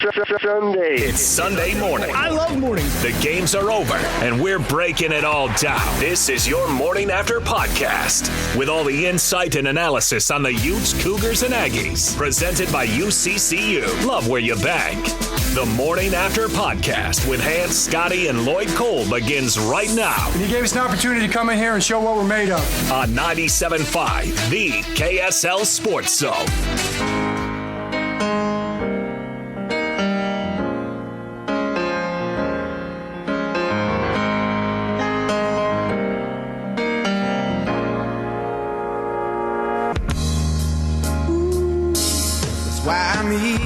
Sunday. It's Sunday morning. I love mornings. The games are over, and we're breaking it all down. This is your Morning After podcast with all the insight and analysis on the Utes, Cougars, and Aggies. Presented by UCCU. Love where you bank. The Morning After podcast with Hans, Scotty, and Lloyd Cole begins right now. And he gave us an opportunity to come in here and show what we're made of. On 97.5, the KSL Sports Zone. Why I'm easy.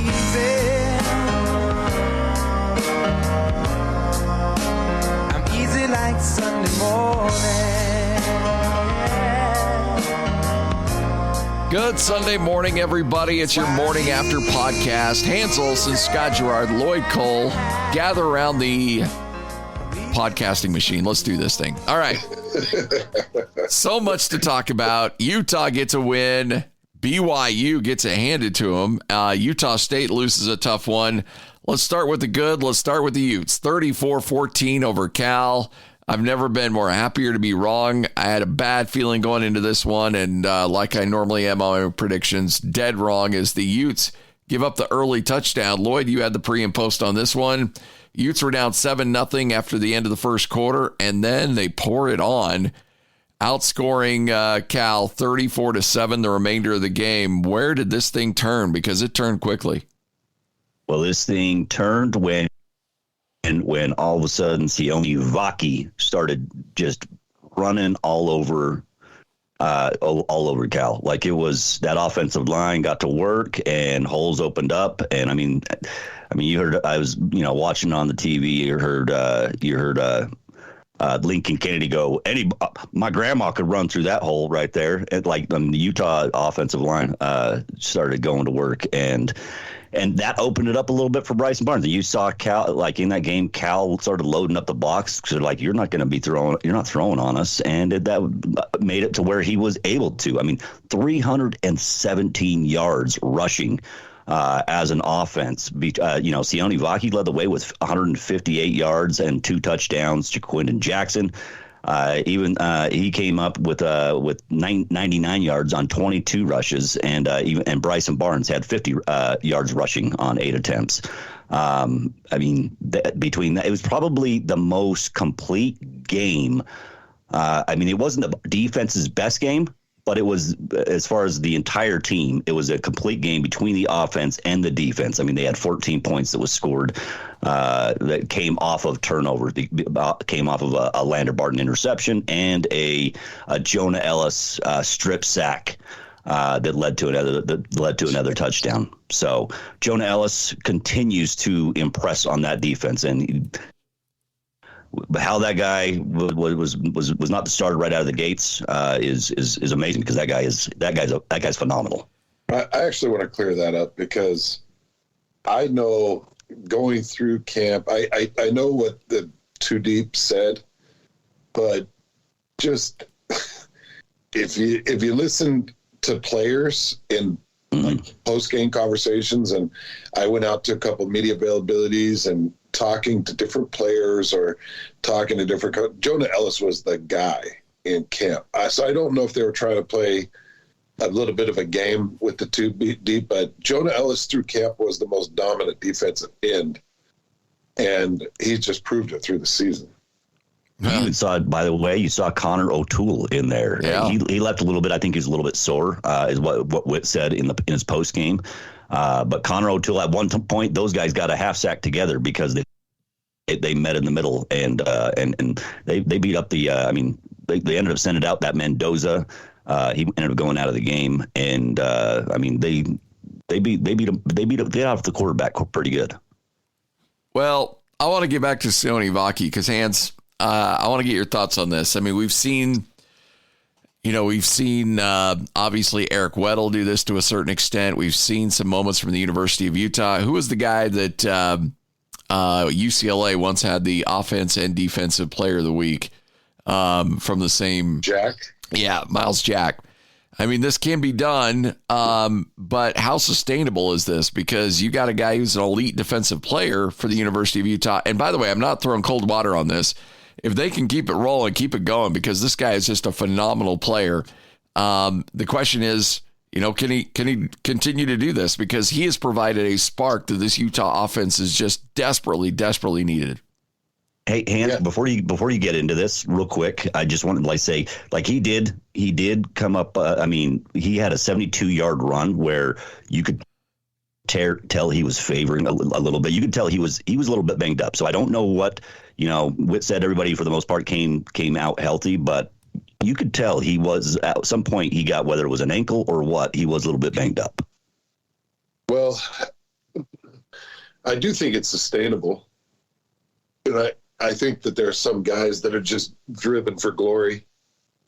I'm easy like Sunday morning. Good Sunday morning, everybody. It's your Morning After podcast. Hans Olsen, Scott Gerard, Lloyd Cole. Gather around the podcasting machine. Let's do this thing. All right. So much to talk about. Utah gets a win. BYU gets it handed to them. Utah State loses a tough one. Let's start with the good. Let's start with the Utes. 34-14 over Cal. I've never been more happier to be wrong. I had a bad feeling going into this one, and like I normally am on my predictions, dead wrong as the Utes give up the early touchdown. Lloyd, you had the pre and post on this one. Utes were down 7-0 after the end of the first quarter, and then they pour it on, outscoring Cal 34-7 the remainder of the game. Where did this thing turn? Because it turned quickly. Well, this thing turned when all of a sudden Sione Vaki started just running all over Cal. Like, it was that offensive line got to work and holes opened up. And I mean, you heard, I was, watching on the TV, you heard Lincoln Kennedy go, my grandma could run through that hole right there. And the Utah offensive line started going to work, and that opened it up a little bit for Bryson Barnes. And you saw Cal, like in that game, Cal started loading up the box because like, you're not throwing on us, and that made it to where he was able to. I mean, 317 yards rushing. As an offense, Sione Vaki led the way with 158 yards and 2 touchdowns. Jaquindon Jackson, he came up with 99 yards on 22 rushes, and Bryson Barnes had 50 yards rushing on 8 attempts. Between that, it was probably the most complete game. It wasn't the defense's best game, but it was, as far as the entire team, it was a complete game between the offense and the defense. I mean, they had 14 points that was scored that came off of turnover, came off of a Lander Barton interception and a Jonah Ellis strip sack that led to another touchdown. So Jonah Ellis continues to impress on that defense, and how that guy was not the starter right out of the gates is amazing, because that guy's phenomenal. I actually want to clear that up, because I know going through camp, I know what the Too Deep said, but just if you listen to players in post-game conversations, and I went out to a couple media availabilities and talking to different players or talking to different Jonah Ellis was the guy in camp. So I don't know if they were trying to play a little bit of a game with the Too Deep, but Jonah Ellis through camp was the most dominant defensive end, and he just proved it through the season. You even saw, by the way, you saw Connor O'Toole in there. Yeah. He left a little bit. I think he was a little bit sore, is what Witt said in his post game. But Connor O'Toole, at one point, those guys got a half sack together because they met in the middle, and they beat up the. They ended up sending out that Mendoza. He ended up going out of the game, and they beat off the quarterback pretty good. Well, I want to get back to Sione Vaki, because Hans, I want to get your thoughts on this. I mean, we've seen obviously Eric Weddle do this to a certain extent. We've seen some moments from the University of Utah. Who was the guy that UCLA once had the offense and defensive player of the week from the same? Jack? Yeah, Miles Jack. I mean, this can be done, but how sustainable is this? Because you got a guy who's an elite defensive player for the University of Utah. And by the way, I'm not throwing cold water on this. If they can keep it rolling, keep it going, because this guy is just a phenomenal player. The question is, can he continue to do this? Because he has provided a spark that this Utah offense is just desperately, desperately needed. Hey, Hans, before you get into this real quick, I just wanted to say, he did come up. He had a 72-yard run where you could tell he was favoring a little bit. You could tell he was a little bit banged up. So I don't know what, Whit said everybody for the most part came out healthy, but you could tell he was at some point he got, whether it was an ankle or what, he was a little bit banged up. Well, I do think it's sustainable. And I think that there are some guys that are just driven for glory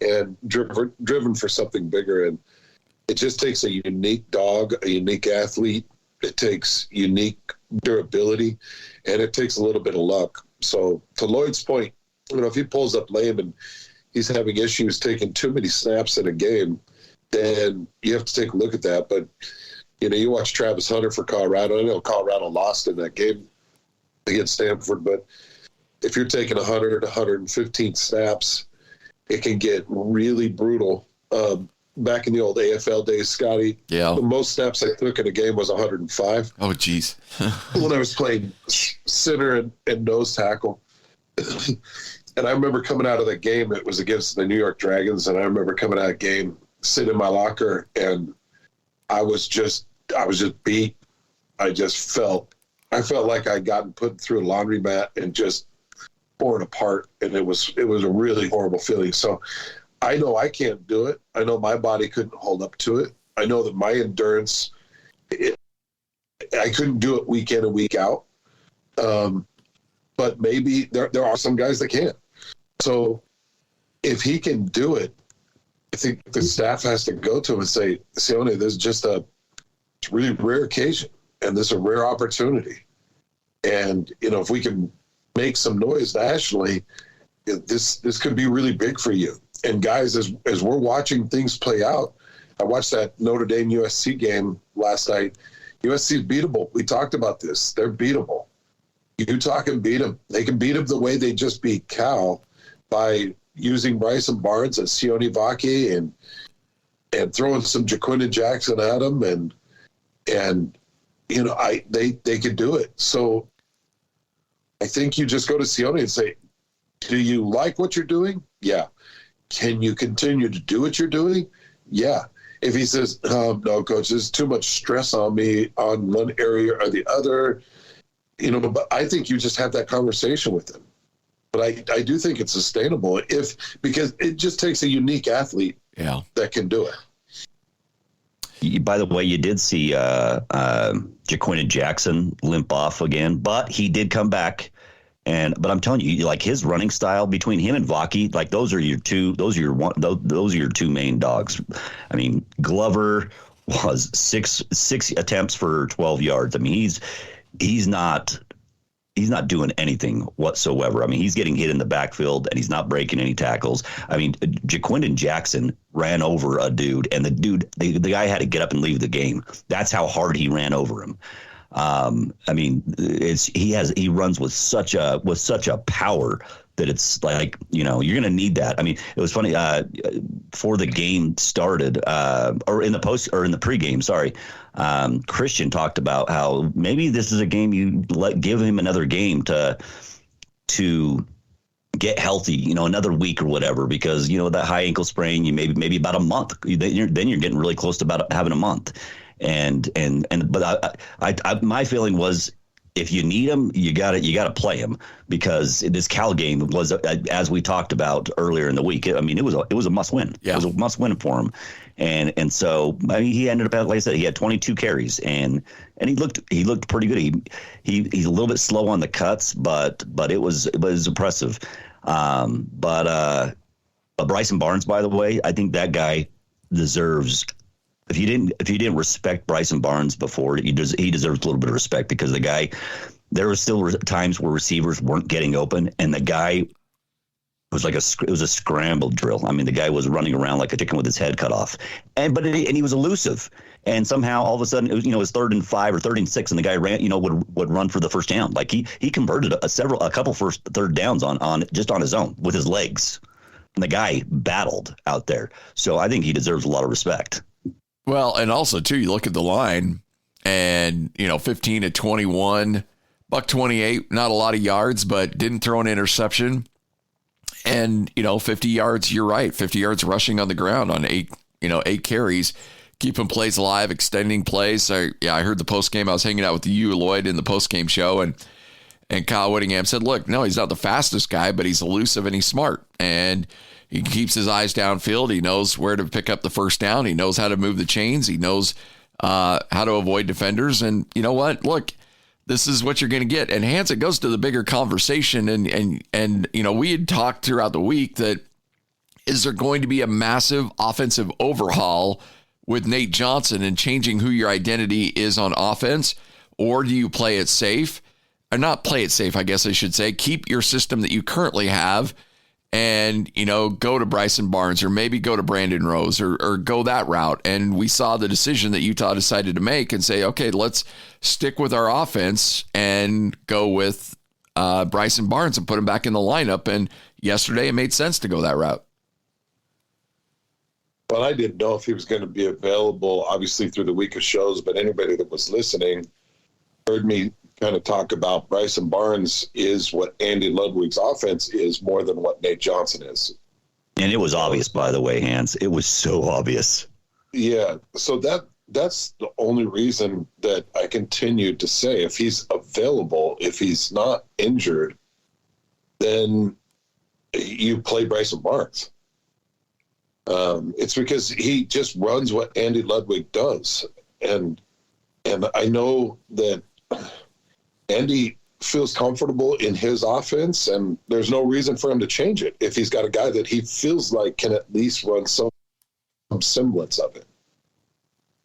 and driven for something bigger. And it just takes a unique dog, a unique athlete. It takes unique durability, and it takes a little bit of luck. So to Lloyd's point, if he pulls up lame and he's having issues taking too many snaps in a game, then you have to take a look at that. But, you watch Travis Hunter for Colorado. I know Colorado lost in that game against Stanford, but if you're taking 100, 115 snaps, it can get really brutal. Back in the old AFL days, Scotty, the most snaps I took in a game was 105. Oh, geez. When I was playing center and nose tackle. And I remember coming out of that game, it was against the New York Dragons, and I remember coming out of that game, sitting in my locker, and I was just beat. I felt like I'd gotten put through a laundromat and just torn apart, and it was a really horrible feeling. So I know I can't do it. I know my body couldn't hold up to it. I know that my endurance, I couldn't do it week in and week out. But maybe there are some guys that can. So if he can do it, I think the staff has to go to him and say, Sione, this is just a really rare occasion, and this is a rare opportunity. And, if we can make some noise nationally, this could be really big for you. And guys, as we're watching things play out, I watched that Notre Dame USC game last night. USC is beatable. We talked about this. They're beatable. Utah can beat them. They can beat them the way they just beat Cal by using Bryson Barnes and Sione Vaki and throwing some Jaquindon Jackson at them. And they could do it. So I think you just go to Sione and say, do you like what you're doing? Yeah. Can you continue to do what you're doing? Yeah. If he says, no, coach, there's too much stress on me on one area or the other, but I think you just have that conversation with him. But I do think it's sustainable because it just takes a unique athlete that can do it. By the way, you did see Jaquindon Jackson limp off again, but he did come back. But I'm telling you, his running style between him and Vaki, those are your two main dogs. I mean, Glover was six attempts for 12 yards. I mean, he's not doing anything whatsoever. I mean, he's getting hit in the backfield and he's not breaking any tackles. I mean, Jaquindon Jackson ran over a dude, and the guy had to get up and leave the game. That's how hard he ran over him. I mean, he runs with such a power that it's you're going to need that. I mean, it was funny, before the game started, or in the pregame, sorry. Christian talked about how maybe this is a game you give him another game to get healthy, another week or whatever, because, that high ankle sprain, you maybe about a month, then you're getting really close to about having a month. But my feeling was, if you need him, you got to play him, because this Cal game was, as we talked about earlier in the week. I mean, it was a must win. Yeah. It was a must win for him, and so I mean, he ended up, like I said, he had 22 carries, and he looked pretty good. He's a little bit slow on the cuts, but it was impressive. But Bryson Barnes, by the way, I think that guy deserves. If you didn't respect Bryson Barnes before, he deserves a little bit of respect, because the guy, there were still times where receivers weren't getting open, and the guy was it was a scrambled drill. I mean, the guy was running around like a chicken with his head cut off, and he was elusive. And somehow, all of a sudden, it was, it was 3rd and 5 or 3rd and 6, and the guy ran, would run for the first down. Like he converted a couple first third downs on just on his own with his legs. And the guy battled out there, so I think he deserves a lot of respect. Well, and also too, you look at the line, and 15 to 21, $128, not a lot of yards, but didn't throw an interception. And, 50 yards, you're right, 50 yards rushing on the ground on 8 carries, keeping plays alive, extending plays. I heard the post game. I was hanging out with you, Lloyd, in the post game show, and Kyle Whittingham said, look, no, he's not the fastest guy, but he's elusive and he's smart. And he keeps his eyes downfield. He knows where to pick up the first down. He knows how to move the chains. He knows how to avoid defenders. And you know what? Look, this is what you're going to get. And Hans, it goes to the bigger conversation. And we had talked throughout the week that is there going to be a massive offensive overhaul with Nate Johnson and changing who your identity is on offense? Or do you play it safe? Or not play it safe, I guess I should say. Keep your system that you currently have and, go to Bryson Barnes or maybe go to Brandon Rose or go that route. And we saw the decision that Utah decided to make and say, okay, let's stick with our offense and go with Bryson Barnes and put him back in the lineup. And yesterday it made sense to go that route. Well, I didn't know if he was going to be available, obviously, through the week of shows, but anybody that was listening heard me kind of talk about Bryson Barnes is what Andy Ludwig's offense is more than what Nate Johnson is. And it was obvious, by the way, Hans. It was so obvious. Yeah. So that's the only reason that I continued to say if he's available, if he's not injured, then you play Bryson Barnes. It's because he just runs what Andy Ludwig does. And I know that Andy feels comfortable in his offense, and there's no reason for him to change it if he's got a guy that he feels like can at least run some semblance of it.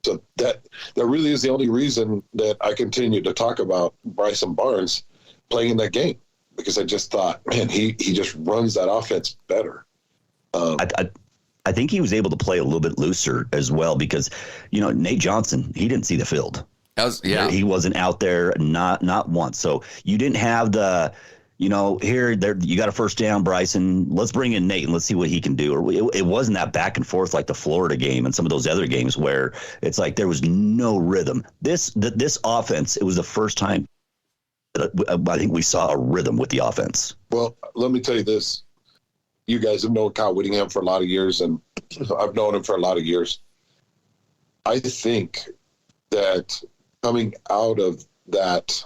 So that really is the only reason that I continue to talk about Bryson Barnes playing in that game, because I just thought, man, he just runs that offense better. I think he was able to play a little bit looser as well because, Nate Johnson, he didn't see the field. He wasn't out there, not once. So you didn't have the, here, there, you got a first down, Bryson. Let's bring in Nate and let's see what he can do. Or it wasn't that back and forth like the Florida game and some of those other games where it's like there was no rhythm. This offense, it was the first time that I think we saw a rhythm with the offense. Well, let me tell you this. You guys have known Kyle Whittingham for a lot of years, and I've known him for a lot of years. I think that coming out of that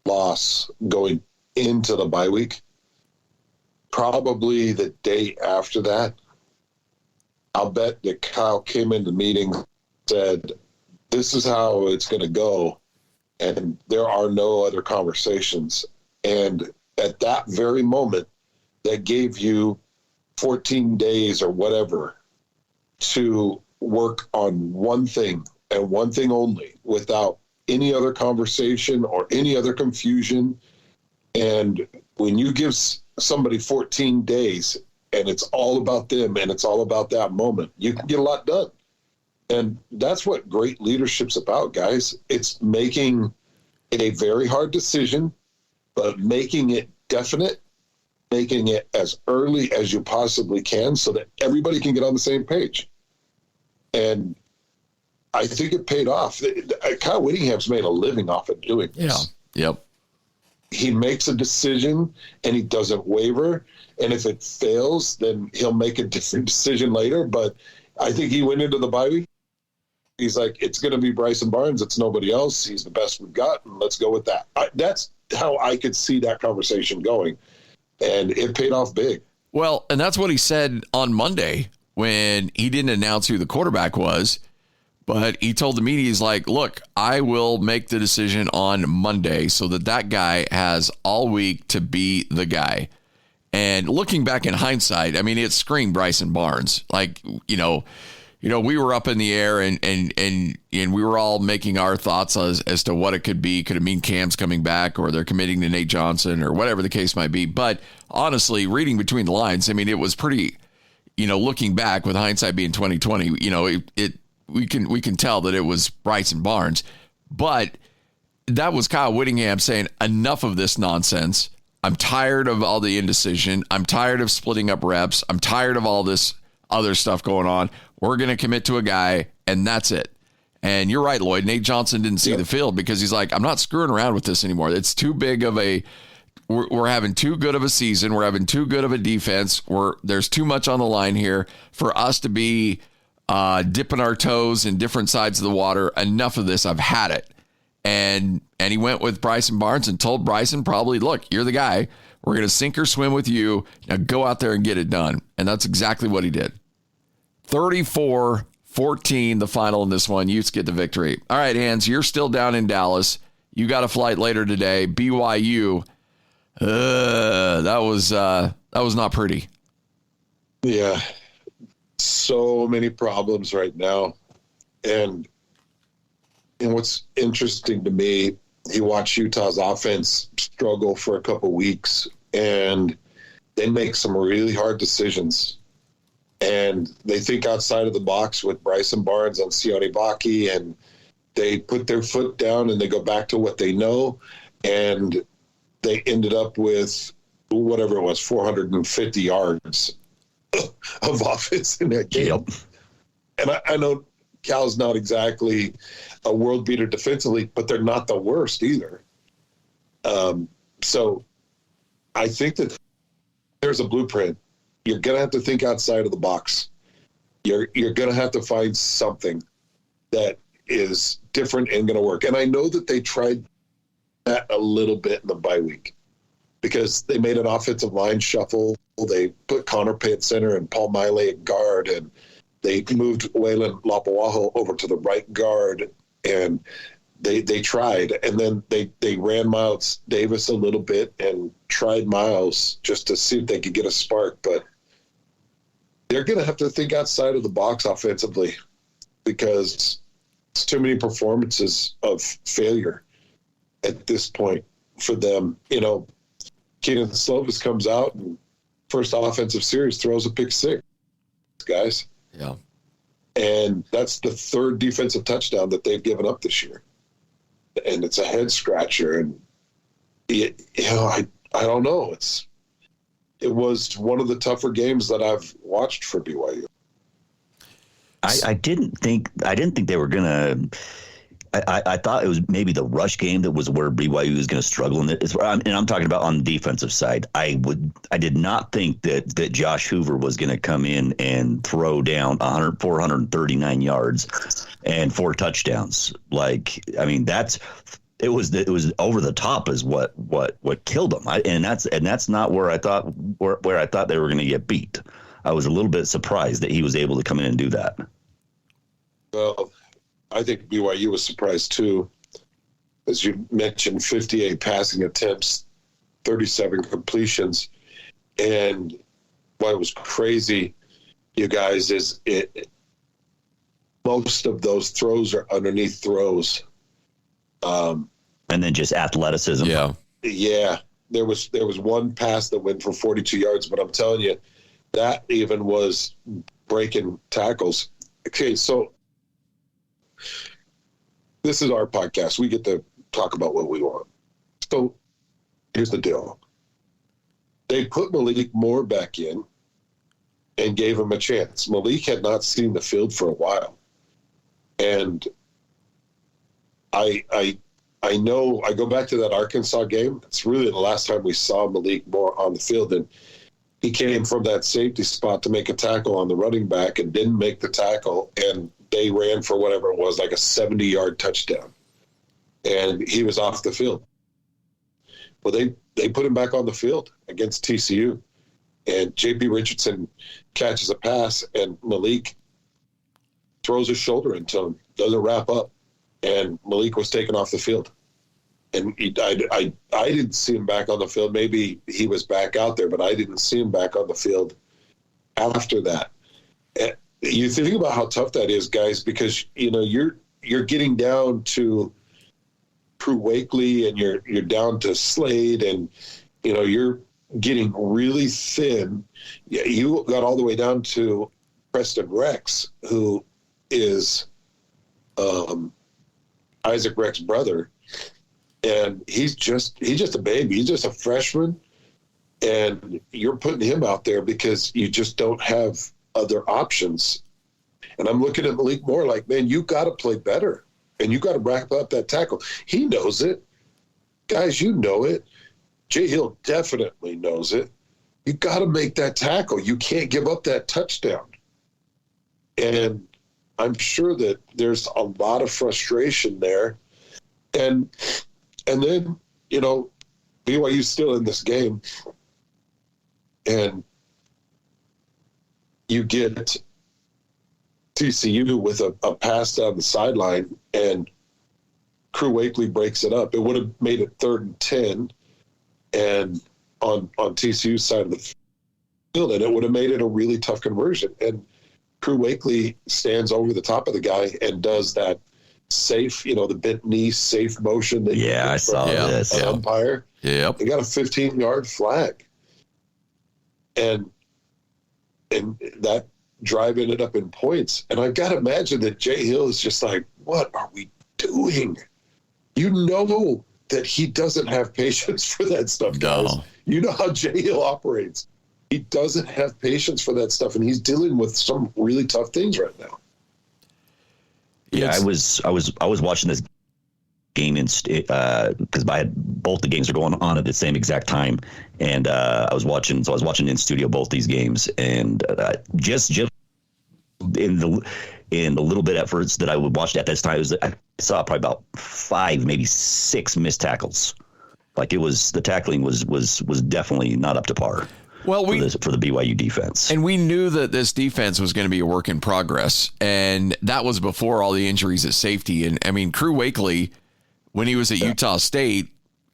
loss going into the bye week, probably the day after that, I'll bet that Kyle came into the meeting, said, this is how it's going to go, and there are no other conversations. And at that very moment, that gave you 14 days or whatever to work on one thing and one thing only without any other conversation or any other confusion. And when you give somebody 14 days and it's all about them and it's all about that moment, you can get a lot done. And that's what great leadership's about, guys. It's making a very hard decision, but making it definite, making it as early as you possibly can so that everybody can get on the same page. And I think it paid off. Kyle Whittingham's made a living off of doing this. Yeah. Yep. He makes a decision and he doesn't waver. And if it fails, then he'll make a different decision later. But I think he went into the bye week. He's like, it's going to be Bryson Barnes. It's nobody else. He's the best we've got. And let's go with that. That's how I could see that conversation going. And it paid off big. Well, and that's what he said on Monday when he didn't announce who the quarterback was. But he told the media, he's like, look, I will make the decision on Monday so that guy has all week to be the guy. And looking back in hindsight, I mean, it screamed Bryson Barnes. Like, we were up in the air and we were all making our thoughts as to what it could be. Could it mean Cam's coming back, or they're committing to Nate Johnson, or whatever the case might be? But honestly, reading between the lines, I mean, it was pretty, looking back with hindsight being 2020, we can tell that it was Bryson Barnes. But that was Kyle Whittingham saying, enough of this nonsense. I'm tired of all the indecision. I'm tired of splitting up reps. I'm tired of all this other stuff going on. We're going to commit to a guy, and that's it. And you're right, Lloyd. Nate Johnson didn't see the field because he's like, I'm not screwing around with this anymore. It's too big of we're having too good of a season. We're having too good of a defense. There's too much on the line here for us to be dipping our toes in different sides of the water. Enough of this. I've had it. And he went with Bryson Barnes and told Bryson probably, look, you're the guy. We're going to sink or swim with you. Now go out there and get it done. And that's exactly what he did. 34-14, the final in this one. Utes get the victory. All right, Hans, you're still down in Dallas. You got a flight later today. BYU. That was not pretty. Yeah. So many problems right now. And what's interesting to me, you watch Utah's offense struggle for a couple weeks, and they make some really hard decisions. And they think outside of the box with Bryson Barnes and Sione Vaki, and they put their foot down and they go back to what they know. And they ended up with whatever it was, 450 yards of offense in that game. Yep. And I know Cal's not exactly a world beater defensively, but they're not the worst either. So I think that there's a blueprint. You're going to have to think outside of the box. You're going to have to find something that is different and going to work. And I know that they tried that a little bit in the bye week because they made an offensive line shuffle. They put Connor Pay at center and Paul Miley at guard, and they moved Waylon Lapuaho over to the right guard, and they tried. And then they ran Miles Davis a little bit and tried Miles just to see if they could get a spark. But they're going to have to think outside of the box offensively because it's too many performances of failure at this point for them. Keenan Slovis comes out and first offensive series throws a pick six, guys. Yeah. And that's the third defensive touchdown that they've given up this year. And it's a head scratcher. And, I don't know. It was one of the tougher games that I've watched for BYU. I didn't think they were going to. I thought it was maybe the rush game that was where BYU was going to struggle in it. And I'm talking about on the defensive side. I did not think that Josh Hoover was going to come in and throw down 439 yards and 4 touchdowns. It was over the top is what killed them. And that's not where I thought they were going to get beat. I was a little bit surprised that he was able to come in and do that. Well, I think BYU was surprised too. As you mentioned, 58 passing attempts, 37 completions. And what was crazy, you guys, is most of those throws are underneath throws. And then just athleticism. Yeah. Yeah. There was one pass that went for 42 yards, but I'm telling you, that even was breaking tackles. Okay, so this is our podcast. We get to talk about what we want. So here's the deal. They put Malik Moore back in and gave him a chance. Malik had not seen the field for a while. And I know I go back to that Arkansas game. It's really the last time we saw Malik Moore on the field. And he came from that safety spot to make a tackle on the running back and didn't make the tackle. And they ran for whatever it was, like a 70-yard touchdown. And he was off the field. Well, they put him back on the field against TCU. And J.P. Richardson catches a pass, and Malik throws his shoulder into him, doesn't wrap up. And Malik was taken off the field. And I didn't see him back on the field. Maybe he was back out there, but I didn't see him back on the field after that. you think about how tough that is, guys, because, you're getting down to Crew Wakely and you're down to Slade and, you're getting really thin. You got all the way down to Preston Rex, who is Isaac Rex's brother. And he's just a baby. He's just a freshman. And you're putting him out there because you just don't have other options. And I'm looking at Malik Moore like, man, you got to play better. And you got to wrap up that tackle. He knows it. Guys, you know it. Jay Hill definitely knows it. You got to make that tackle. You can't give up that touchdown. And I'm sure that there's a lot of frustration there. And then, BYU's still in this game. And you get TCU with a pass down the sideline, and Crew Wakely breaks it up. It would have made it 3rd and 10 and on TCU's side of the field, and it would have made it a really tough conversion. And Crew Wakely stands over the top of the guy and does that safe, the bent knee safe motion. That I saw this. Umpire. Yep. He got a 15-yard flag. And that drive ended up in points. And I've got to imagine that Jay Hill is just like, what are we doing? You know that he doesn't have patience for that stuff, guys. No. You know how Jay Hill operates. He doesn't have patience for that stuff, and he's dealing with some really tough things right now. Yeah, I was watching this game because I had both the games are going on at the same exact time, and I was watching in studio both these games, and just in the little bit efforts that I would watch at this time, I saw probably about 5, maybe 6 missed tackles. Like the tackling was definitely not up to par. Well, for the BYU defense. And we knew that this defense was going to be a work in progress, and that was before all the injuries at safety. And I mean, Crew Wakely, when he was at Utah State,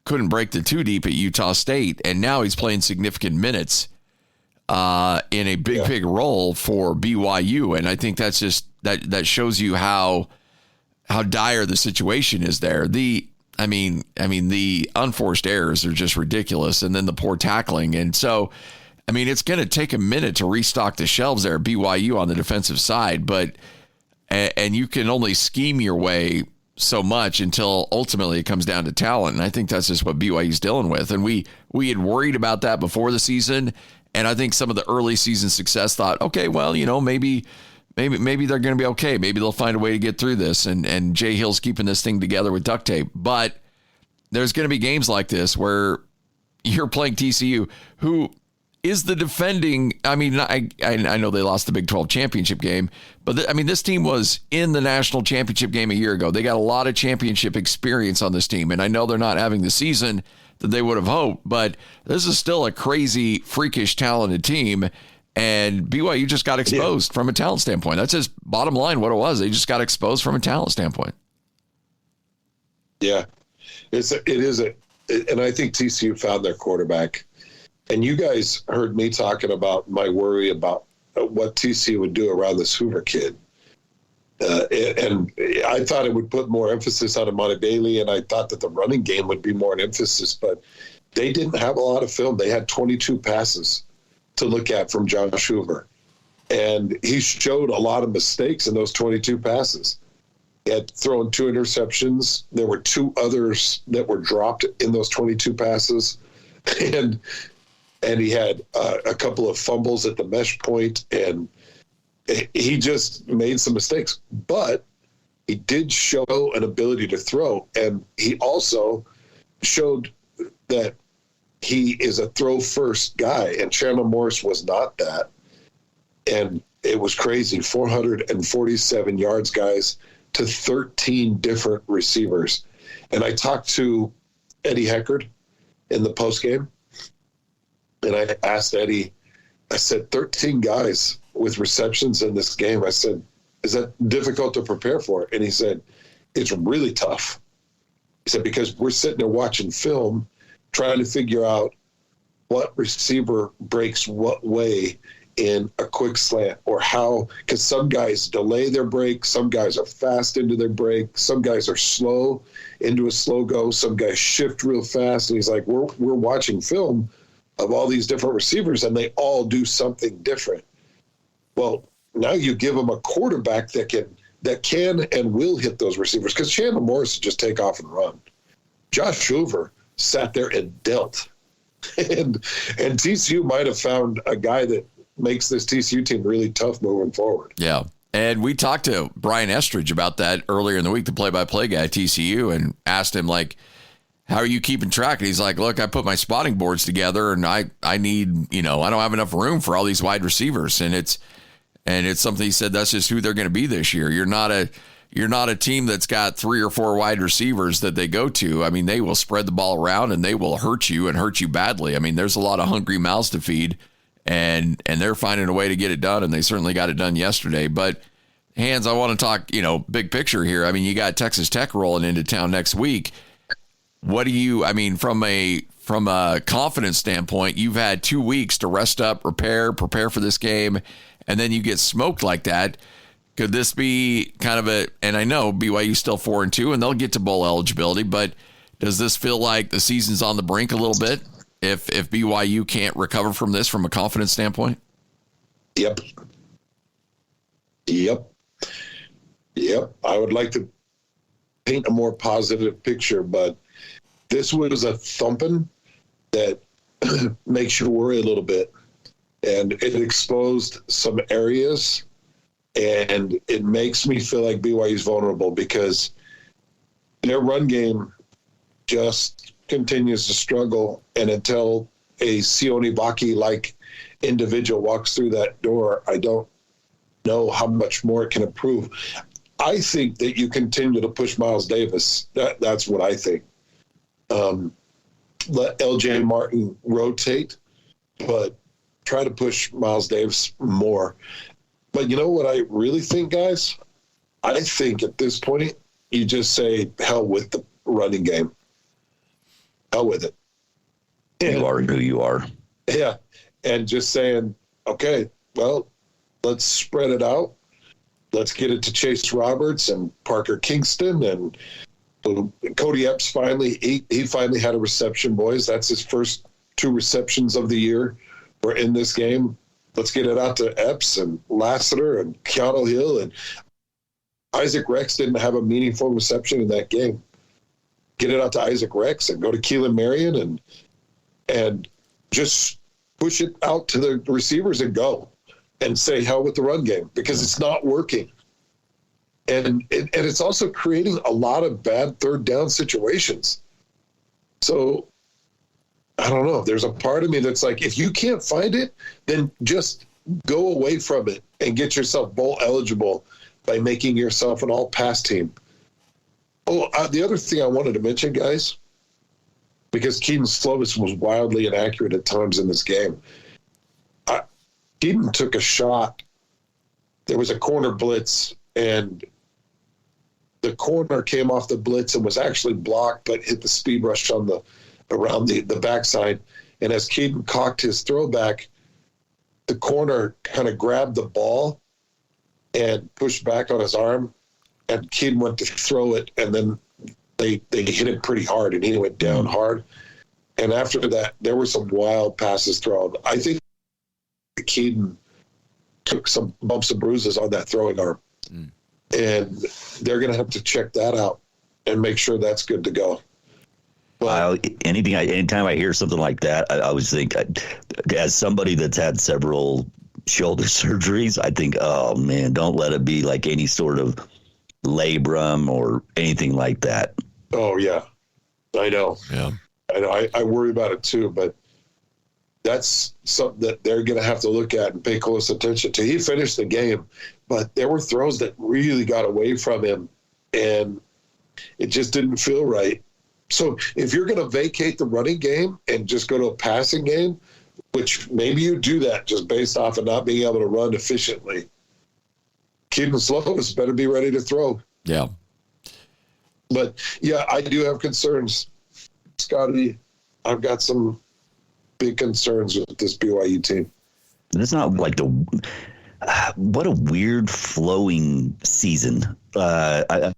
couldn't break the 2 deep at Utah State, and now he's playing significant minutes in a big role for BYU. And I think that's just that shows you how dire the situation is there. The unforced errors are just ridiculous, and then the poor tackling. And so, I mean, it's going to take a minute to restock the shelves there at BYU on the defensive side, and you can only scheme your way so much until ultimately it comes down to talent. And I think that's just what BYU's dealing with. And we had worried about that before the season, and I think some of the early season success thought, okay, well, maybe they're going to be okay. Maybe they'll find a way to get through this. And Jay Hill's keeping this thing together with duct tape. But there's going to be games like this where you're playing TCU, who is the defending. I mean, I know they lost the Big 12 championship game, but this team was in the national championship game a year ago. They got a lot of championship experience on this team. And I know they're not having the season that they would have hoped, but this is still a crazy, freakish, talented team. And BYU just got exposed from a talent standpoint. That's just bottom line what it was. They just got exposed from a talent standpoint. Yeah, and I think TCU found their quarterback. And you guys heard me talking about my worry about what TCU would do around this Hoover kid. And I thought it would put more emphasis on Amani Bailey, and I thought that the running game would be more an emphasis, but they didn't have a lot of film. They had 22 passes to look at from Josh Hoover. And he showed a lot of mistakes in those 22 passes. He had thrown 2 interceptions. There were 2 others that were dropped in those 22 passes. And he had a couple of fumbles at the mesh point, and he just made some mistakes. But he did show an ability to throw, and he also showed that he is a throw-first guy, and Chandler Morris was not that. And it was crazy, 447 yards, guys, to 13 different receivers. And I talked to Eddie Heckard in the postgame, and I asked Eddie, I said, 13 guys with receptions in this game. I said, is that difficult to prepare for? And he said, it's really tough. He said, because we're sitting there watching film, trying to figure out what receiver breaks what way in a quick slant, or how, because some guys delay their break, some guys are fast into their break, some guys are slow into a slow go, some guys shift real fast. And he's like, we're watching film of all these different receivers, and they all do something different. Well, now you give them a quarterback that can and will hit those receivers, because Chandler Morris just take off and run. Josh Hoover sat there and dealt. And TCU might have found a guy that makes this TCU team really tough moving forward. Yeah. And we talked to Brian Estridge about that earlier in the week, the play-by-play guy at TCU, and asked him, like, how are you keeping track? And he's like, look, I put my spotting boards together, and I need, I don't have enough room for all these wide receivers. And it's something he said, that's just who they're going to be this year. You're not a team that's got 3 or 4 wide receivers that they go to. I mean, they will spread the ball around, and they will hurt you and hurt you badly. I mean, there's a lot of hungry mouths to feed, and they're finding a way to get it done, and they certainly got it done yesterday. But, Hans, I want to talk, big picture here. I mean, you got Texas Tech rolling into town next week. What do you, from a confidence standpoint, you've had 2 weeks to rest up, prepare for this game, and then you get smoked like that. Could this be kind of and I know BYU's still 4-2 and they'll get to bowl eligibility, but does this feel like the season's on the brink a little bit if BYU can't recover from this from a confidence standpoint? Yep. I would like to paint a more positive picture, but this was a thumping that makes you worry a little bit. And it exposed some areas, and it makes me feel like BYU's vulnerable because their run game just continues to struggle. And until a Sione Vaki-like individual walks through that door, I don't know how much more it can improve. I think that you continue to push Miles Davis. That's what I think. Let LJ Martin rotate, but try to push Miles Davis more. But you know what I really think, guys? I think at this point, you just say, hell with the running game. Hell with it. You are who you are. Yeah. And just saying, okay, well, let's spread it out. Let's get it to Chase Roberts and Parker Kingston. And Cody Epps finally had a reception, boys. That's his first 2 receptions of the year. We're in this game. Let's get it out to Epps and Lassiter and Keanu Hill. And Isaac Rex didn't have a meaningful reception in that game. Get it out to Isaac Rex and go to Keelan Marion and just push it out to the receivers and go and say hell with the run game because it's not working. And it's also creating a lot of bad third down situations. So I don't know. There's a part of me that's like, if you can't find it, then just go away from it and get yourself bowl eligible by making yourself an all-pass team. Oh, the other thing I wanted to mention, guys, because Keaton Slovis was wildly inaccurate at times in this game. Keaton took a shot. There was a corner blitz, and the corner came off the blitz and was actually blocked, but hit the speed rush around the backside. And as Keaton cocked his throwback, the corner kind of grabbed the ball and pushed back on his arm, and Keaton went to throw it, and then they hit it pretty hard, and he went down hard. And after that, there were some wild passes thrown. I think Keaton took some bumps and bruises on that throwing arm. And they're going to have to check that out and make sure that's good to go. Anytime I hear something like that, I always think, as somebody that's had several shoulder surgeries, I think, oh man, don't let it be like any sort of labrum or anything like that. Oh yeah, I know. Yeah, I know. I worry about it too, but that's something that they're going to have to look at and pay close attention to. He finished the game, but there were throws that really got away from him, and it just didn't feel right. So if you're going to vacate the running game and just go to a passing game, which maybe you do that just based off of not being able to run efficiently, Keaton Slovis better be ready to throw. Yeah. But, yeah, I do have concerns. Scotty, I've got some big concerns with this BYU team. It's not like what a weird flowing season. I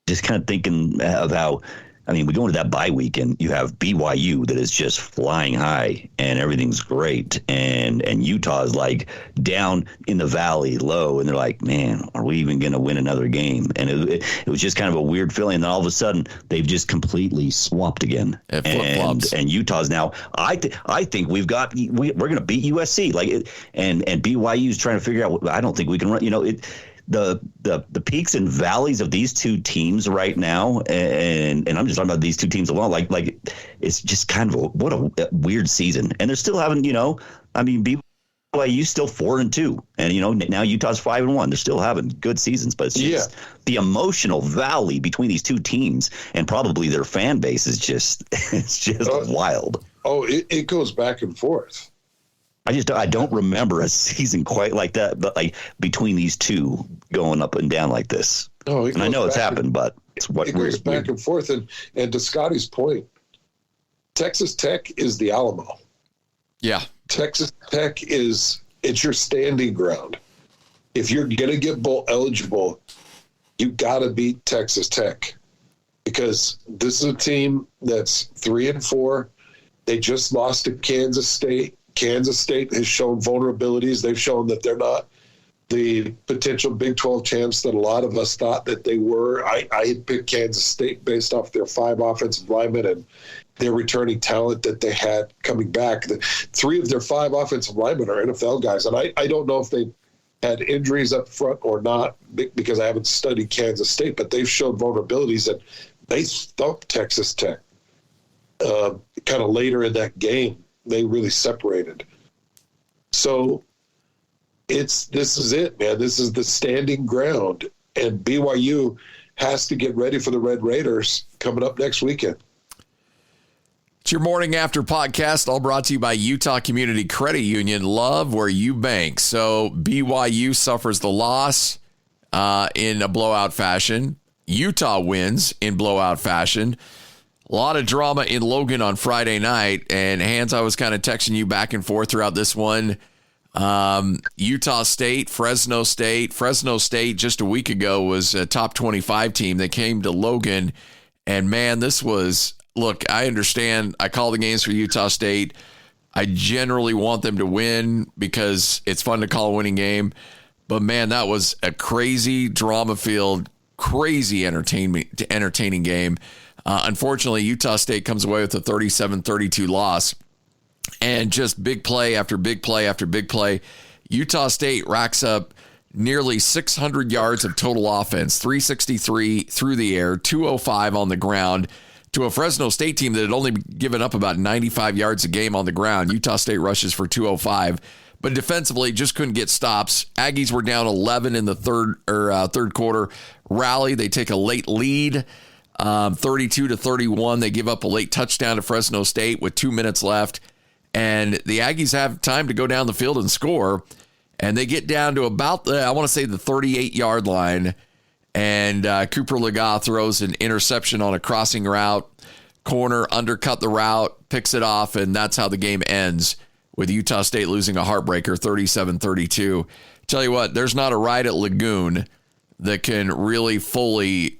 just kind of thinking of how, I mean, we go into that bye week and you have BYU that is just flying high and everything's great. And Utah is like down in the valley low. And they're like, man, are we even going to win another game? And it was just kind of a weird feeling. And then all of a sudden they've just completely swamped again. And Utah's now, I think we're going to beat USC. And BYU's trying to figure out, I don't think we can run, the peaks and valleys of these two teams right now, and I'm just talking about these two teams alone. Like it's just kind of what a weird season, and they're still having, BYU still 4-2, and now Utah's 5-1. They're still having good seasons, but it's just the emotional valley between these two teams, and probably their fan base is just wild. Oh, it goes back and forth. I don't remember a season quite like that, but like between these two going up and down like this. Oh, and I know it's happened, but it's what it goes back and forth. And to Scotty's point, Texas Tech is the Alamo. Yeah. Texas Tech it's your standing ground. If you're going to get bowl eligible, you got to beat Texas Tech, because this is a team that's 3-4. They just lost to Kansas State. Kansas State has shown vulnerabilities. They've shown that they're not the potential Big 12 champs that a lot of us thought that they were. I had picked Kansas State based off their 5 offensive linemen and their returning talent that they had coming back. 3 of their 5 offensive linemen are NFL guys, and I don't know if they had injuries up front or not, because I haven't studied Kansas State, but they've showed vulnerabilities, and they thumped Texas Tech kind of later in that game. They really separated. So this is it, man. This is the standing ground. And BYU has to get ready for the Red Raiders coming up next weekend. It's your Morning After podcast, all brought to you by Utah Community Credit Union. Love where you bank. So BYU suffers the loss in a blowout fashion. Utah wins in blowout fashion. A lot of drama in Logan on Friday night, and Hans, I was kind of texting you back and forth throughout this one. Utah State, Fresno State. Fresno State just a week ago was a top 25 team. They came to Logan, and man, this was, look, I understand. I call the games for Utah State. I generally want them to win because it's fun to call a winning game. But man, that was a crazy drama-filled, crazy entertaining game. Unfortunately, Utah State comes away with a 37-32 loss, and just big play after big play after big play. Utah State racks up nearly 600 yards of total offense, 363 through the air, 205 on the ground, to a Fresno State team that had only given up about 95 yards a game on the ground. Utah State rushes for 205, but defensively just couldn't get stops. Aggies were down 11 in the third quarter. Rally, they take a late lead. 32-31. They give up a late touchdown to Fresno State with 2 minutes left, and the Aggies have time to go down the field and score, and they get down to about the 38-yard line, and Cooper Legas throws an interception on a crossing route. Corner undercut the route, picks it off, and that's how the game ends, with Utah State losing a heartbreaker, 37-32. Tell you what, there's not a ride at Lagoon that can really fully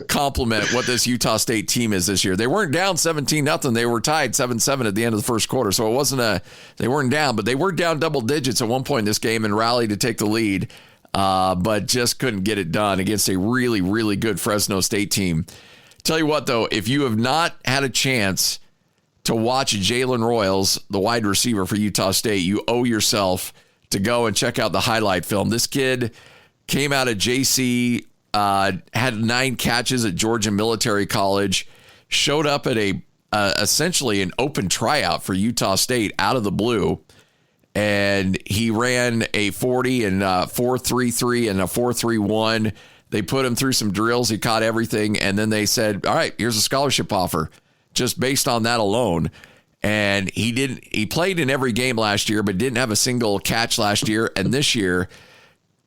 compliment what this Utah State team is this year. They weren't down 17-0. They were tied 7-7 at the end of the first quarter. So it wasn't they weren't down, but they were down double digits at one point in this game and rallied to take the lead, but just couldn't get it done against a really, really good Fresno State team. Tell you what, though, if you have not had a chance to watch Jalen Royals, the wide receiver for Utah State, you owe yourself to go and check out the highlight film. This kid came out of JC, had 9 catches at Georgia Military College, showed up at essentially an open tryout for Utah State out of the blue, and he ran a 40 and 4.33 and a 4.31. They put him through some drills. He caught everything, and then they said, all right, here's a scholarship offer, just based on that alone. And he played in every game last year, but didn't have a single catch last year, and this year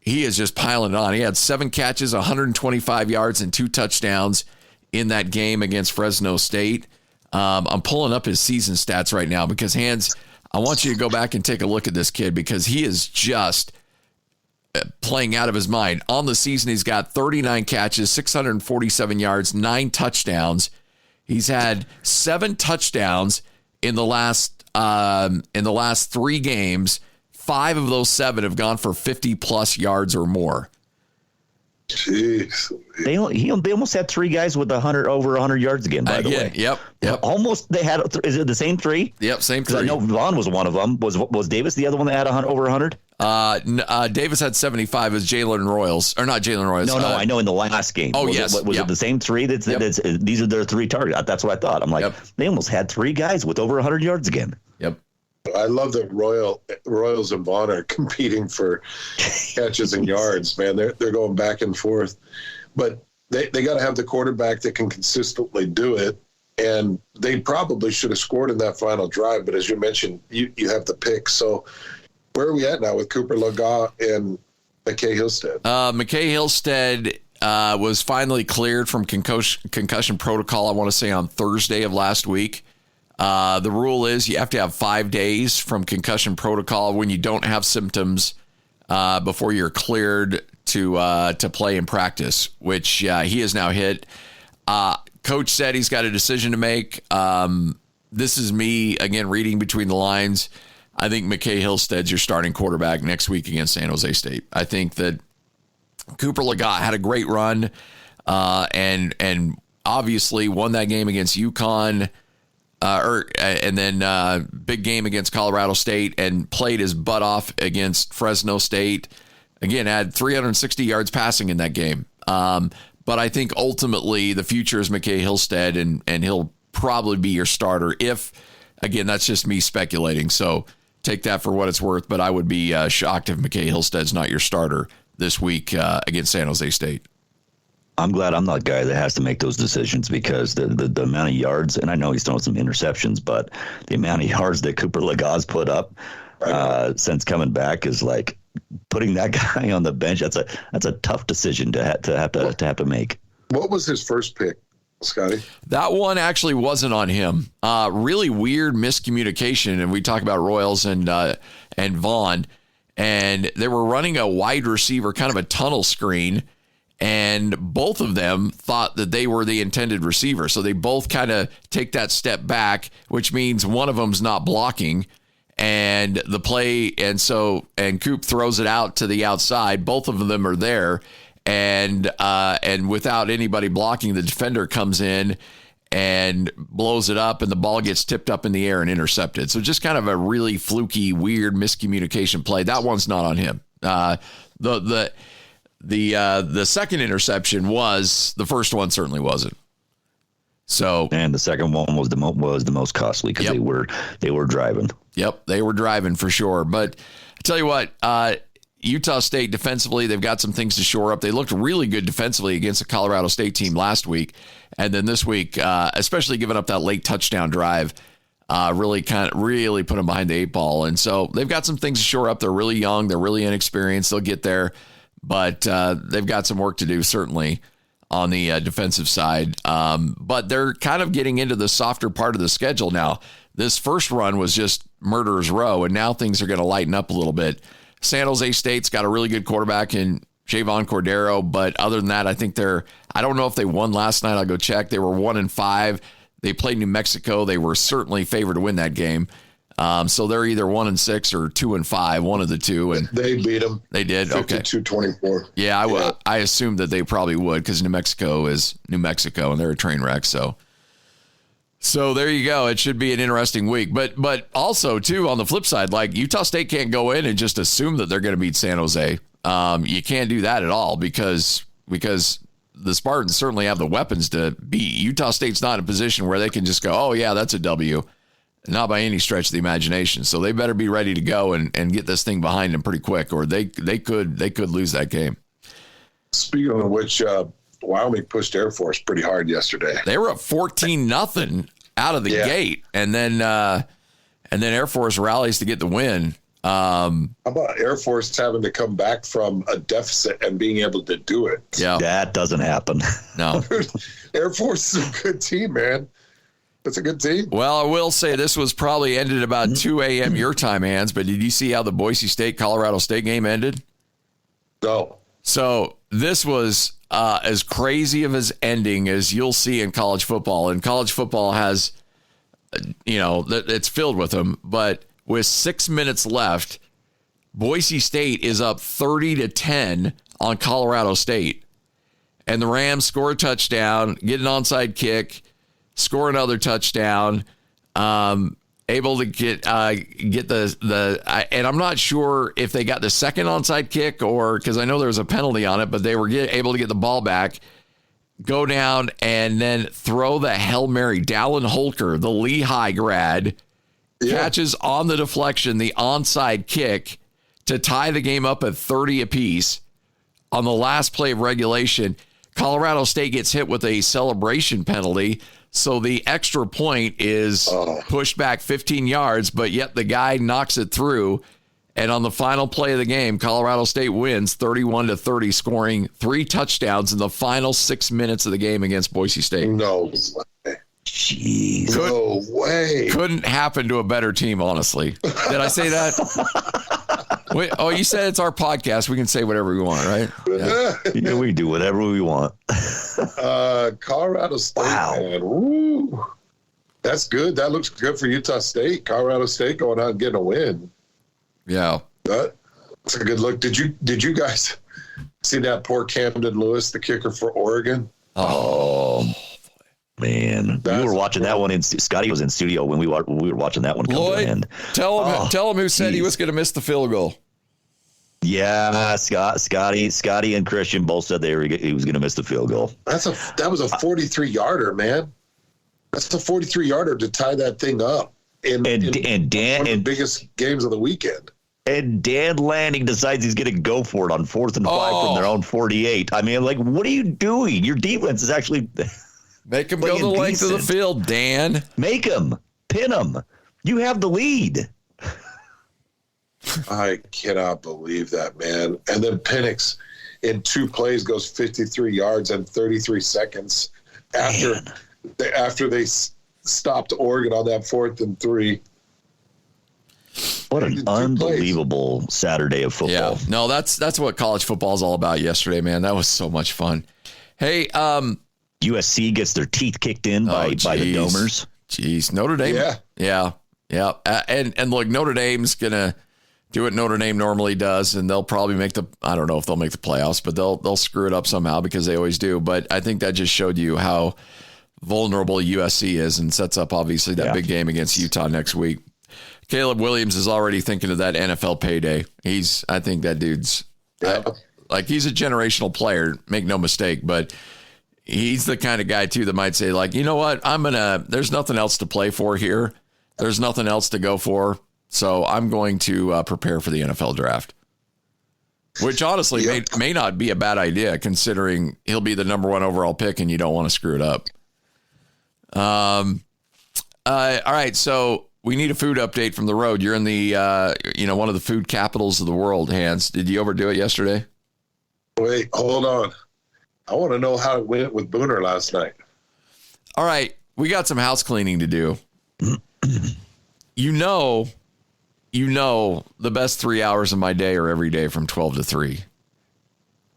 he is just piling it on. He had 7 catches, 125 yards, and 2 touchdowns in that game against Fresno State. I'm pulling up his season stats right now because, Hans, I want you to go back and take a look at this kid because he is just playing out of his mind. On the season, he's got 39 catches, 647 yards, 9 touchdowns. He's had 7 touchdowns in the last 3 games. 5 of those 7 have gone for 50-plus yards or more. Jeez. They almost had 3 guys with over 100 yards again, by the way. Yep. Almost they had, is it the same 3? Yep, same 3. I know Vaughn was one of them. Was Davis the other one that had over 100? Davis had 75 as Jalen Royals. Or not Jalen Royals. No, I know in the last game. Oh, Was it the same 3? These are their 3 targets. That's what I thought. I'm like, They almost had 3 guys with over 100 yards again. Yep. I love that Royals and Vaughn are competing for catches and yards, man. They're going back and forth. But they got to have the quarterback that can consistently do it. And they probably should have scored in that final drive. But as you mentioned, you have the pick. So where are we at now with Cooper Legas and McKay Hillstead? McKay Hillstead was finally cleared from concussion protocol, I want to say, on Thursday of last week. The rule is you have to have 5 days from concussion protocol when you don't have symptoms before you're cleared to play and practice, which he has now hit. Coach said he's got a decision to make. This is me, again, reading between the lines. I think McKay Hillstead's your starting quarterback next week against San Jose State. I think that Cooper Legas had a great run and obviously won that game against UConn. And then big game against Colorado State and played his butt off against Fresno State. Again, had 360 yards passing in that game. But I think ultimately the future is McKay Hillstead, and he'll probably be your starter if, again, that's just me speculating. So take that for what it's worth. But I would be shocked if McKay Hillstead's not your starter this week against San Jose State. I'm glad I'm not the guy that has to make those decisions because the amount of yards, and I know he's thrown some interceptions, but the amount of yards that Cooper Legas put up since coming back is like putting that guy on the bench. That's a tough decision to have to make. What was his first pick, Scotty? That one actually wasn't on him. Really weird miscommunication, and we talk about Royals and Vaughn, and they were running a wide receiver, kind of a tunnel screen. And both of them thought that they were the intended receiver. So they both kind of take that step back, which means one of them's not blocking. And the play, and Coop throws it out to the outside. Both of them are there. And without anybody blocking, the defender comes in and blows it up, and the ball gets tipped up in the air and intercepted. So just kind of a really fluky, weird miscommunication play. That one's not on him. The second interception was, the first one certainly wasn't. So, and the second one was the most costly because they were driving. Yep, they were driving for sure. But I tell you what, Utah State defensively, they've got some things to shore up. They looked really good defensively against the Colorado State team last week, and then this week, especially giving up that late touchdown drive, really put them behind the 8 ball. And so they've got some things to shore up. They're really young, they're really inexperienced. They'll get there. But they've got some work to do, certainly, on the defensive side. But they're kind of getting into the softer part of the schedule now. This first run was just murderer's row, and now things are going to lighten up a little bit. San Jose State's got a really good quarterback in Javon Cordero, but other than that, I think I don't know if they won last night. I'll go check. They were 1-5. They played New Mexico. They were certainly favored to win that game. So they're either 1-6 or 2-5, one of the two. And they beat them. They did. 52-24. Yeah, I assumed that they probably would because New Mexico is New Mexico and they're a train wreck. So there you go. It should be an interesting week. But also too on the flip side, like Utah State can't go in and just assume that they're going to beat San Jose. You can't do that at all because the Spartans certainly have the weapons to beat. Utah State's not in a position where they can just go, oh yeah, that's a W. Not by any stretch of the imagination. So they better be ready to go and get this thing behind them pretty quick, or they could lose that game. Speaking of which, Wyoming pushed Air Force pretty hard yesterday. They were up 14-0 out of the gate, and then Air Force rallies to get the win. How about Air Force having to come back from a deficit and being able to do it? Yeah, that doesn't happen. No, Air Force is a good team, man. That's a good team. Well, I will say this was probably ended about 2 a.m. your time, Hans, but did you see how the Boise State-Colorado State game ended? No. So this was as crazy of an ending as you'll see in college football. And college football has, it's filled with them. But with 6 minutes left, Boise State is up 30-10 on Colorado State. And the Rams score a touchdown, get an onside kick, score another touchdown, able to get the and I'm not sure if they got the second onside kick or because I know there was a penalty on it, but they were able to get the ball back, go down, and then throw the Hail Mary. Dallin Holker, the Lehigh grad, catches on the deflection the onside kick to tie the game up at 30 apiece on the last play of regulation. Colorado State gets hit with a celebration penalty. So the extra point is pushed back 15 yards, but yet the guy knocks it through. And on the final play of the game, Colorado State wins 31-30, scoring 3 touchdowns in the final 6 minutes of the game against Boise State. No way. Jeez. No way. Couldn't happen to a better team, honestly. Did I say that? Wait, you said it's our podcast. We can say whatever we want, right? Yeah, we do whatever we want. Colorado State, man. Woo. That's good. That looks good for Utah State. Colorado State going out and getting a win. Yeah. That's a good look. Did you guys see that poor Camden Lewis, the kicker for Oregon? Oh, man. We were watching that one. Scotty was in studio when we were watching that one come to an end. Tell him who said he was going to miss the field goal. Yeah, Scotty and Christian both said he was going to miss the field goal. That was a 43-yarder, man. That's a 43-yarder to tie that thing up in Dan, one of the biggest games of the weekend. And Dan Lanning decides he's going to go for it on 4th and 5 from their own 48. I mean, like, what are you doing? Your defense is actually make him go the length of the field, Dan. Make him. Pin him. You have the lead. I cannot believe that, man. And then Penix in 2 plays goes 53 yards and 33 seconds after they stopped Oregon on that 4th and 3. What an unbelievable Saturday of football. Yeah, no, that's what college football is all about yesterday, man. That was so much fun. Hey, USC gets their teeth kicked in by the Domers. Jeez, Notre Dame. Yeah. And look, Notre Dame's gonna do what Notre Dame normally does, and they'll probably I don't know if they'll make the playoffs, but they'll screw it up somehow because they always do. But I think that just showed you how vulnerable USC is, and sets up obviously that big game against Utah next week. Caleb Williams is already thinking of that NFL payday. I think that dude's he's a generational player, make no mistake, but he's the kind of guy too that might say, like, you know what, there's nothing else to play for here. There's nothing else to go for. So I'm going to prepare for the NFL draft, which honestly may not be a bad idea considering he'll be the number 1 overall pick and you don't want to screw it up. All right. So we need a food update from the road. You're in the, one of the food capitals of the world, Hans. Did you overdo it yesterday? Wait, hold on. I want to know how it went with Booner last night. All right. We got some house cleaning to do. You know, the best 3 hours of my day are every day from 12 to 3.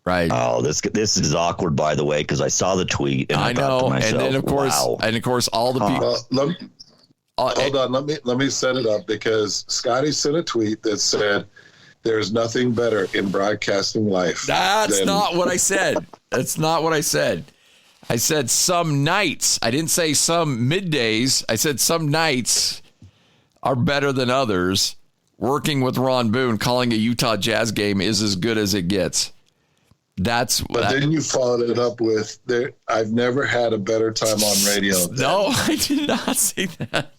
Right. Oh, this is awkward, by the way, because I saw the tweet and I thought to myself, and then of course, all the people. Hold on, let me set it up because Scotty sent a tweet that said, "There's nothing better in broadcasting life." That's not what I said. That's not what I said. I said some nights. I didn't say some middays. I said some nights are better than others. Working with Ron Boone, calling a Utah Jazz game is as good as it gets. But then you followed it up with, I've never had a better time on radio. No, I did not say that.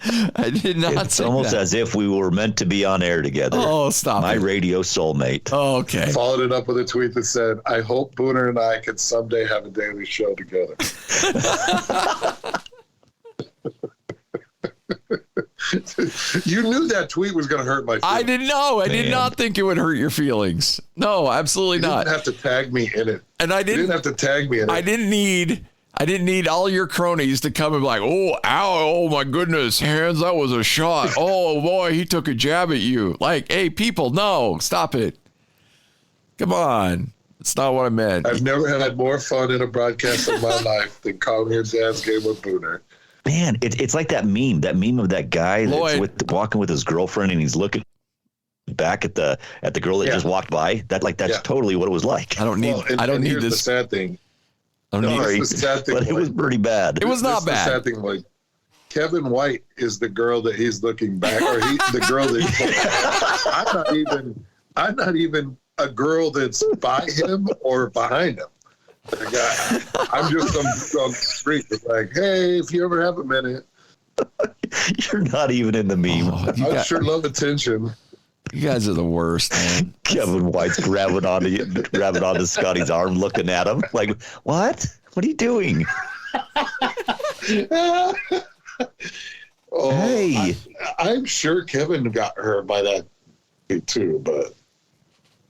I did not say that. It's almost as if we were meant to be on air together. Oh, stop My radio soulmate. Oh, okay. Followed it up with a tweet that said, I hope Booner and I could someday have a daily show together. You knew that tweet was going to hurt my feelings. I didn't know. I did not think it would hurt your feelings. No, absolutely not. You didn't have to tag me in it. And I didn't have to tag me in it. I didn't need I didn't need all your cronies to come and be like, oh, ow, oh my goodness, Hans, that was a shot. Oh boy, he took a jab at you. Like, hey, people, no, stop it. Come on. That's not what I meant. I've never had more fun in a broadcast in my life than calling your Jazz game with Booner. Man, it's like that meme of that guy that's walking with his girlfriend and he's looking back at the girl that just walked by. That's totally what it was like. I don't need here's this. The sad thing. Sorry, but it was pretty bad. It was not bad. The sad thing, like Kevin White is the girl that he's looking back, or the girl that I'm not even a girl that's by him or behind him. I'm just on the street. It's like, hey, if you ever have a minute. You're not even in the meme. I sure love attention. You guys are the worst, man. Kevin White's grabbing onto Scotty's arm, looking at him like, what? What are you doing? Hey. I'm sure Kevin got hurt by that too,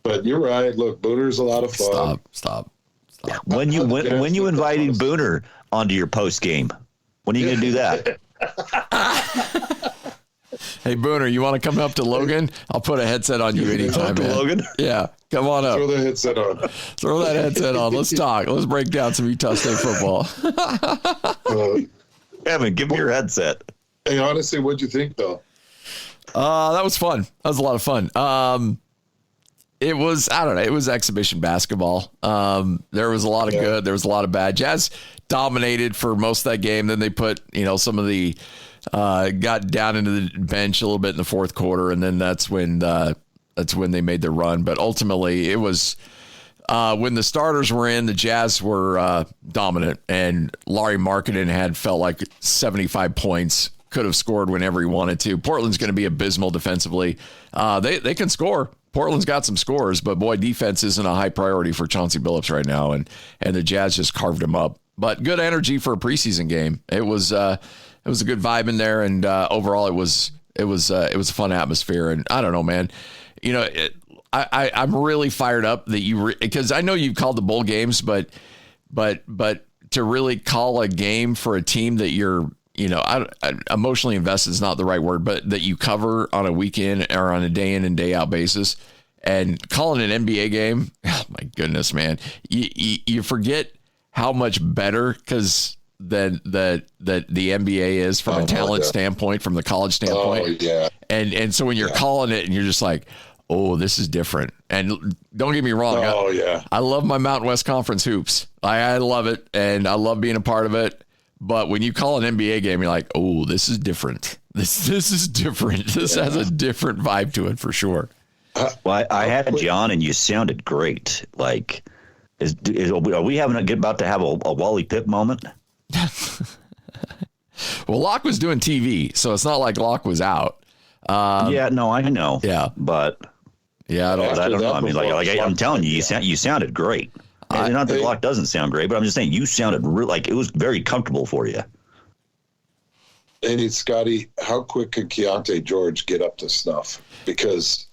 but you're right. Look, Booner's a lot of fun. Stop. When you inviting Booner onto your post game? When are you gonna do that? Hey, Booner, you want to come up to Logan? I'll put a headset on you anytime, man. Logan? Yeah, come on up. Throw the headset on. Throw that headset on. Let's talk. Let's break down some Utah State football. Evan, give me your headset. Hey, honestly, what'd you think, though? That was fun. That was a lot of fun. It was, I don't know, it was exhibition basketball. There was a lot of good. There was a lot of bad. Jazz dominated for most of that game. Then they put, some of the got down into the bench a little bit in the fourth quarter, and then that's when they made their run. But ultimately, it was when the starters were in, the Jazz were dominant, and Larry Markkinen had felt like 75 points. Could have scored whenever he wanted to. Portland's going to be abysmal defensively. They can score. Portland's got some scores, but boy, defense isn't a high priority for Chauncey Billups right now, and the Jazz just carved him up. But good energy for a preseason game. It was a good vibe in there, and overall, it was a fun atmosphere. And I don't know, man. I'm really fired up that because I know you've called the bowl games, but to really call a game for a team that you're emotionally invested is not the right word, but that you cover on a weekend or on a day in and day out basis, and calling an NBA game. Oh my goodness, man. You forget how much better than the NBA is from a talent standpoint, from the college standpoint. Oh, yeah. And so when you're calling it and you're just like, oh, this is different. And don't get me wrong. I love my Mountain West Conference hoops. I love it. And I love being a part of it. But when you call an NBA game, you're like, oh, this is different. This is different. This has a different vibe to it for sure. Well, I had you on and you sounded great. Like, are we about to have a Wally Pipp moment? Well, Locke was doing TV, so it's not like Locke was out. I know. Yeah, but I don't know. I mean, I'm telling you, you sounded great. Not that Locke doesn't sound great, but I'm just saying you sounded like it was very comfortable for you. Hey, Scotty, how quick could Keontae George get up to snuff? Because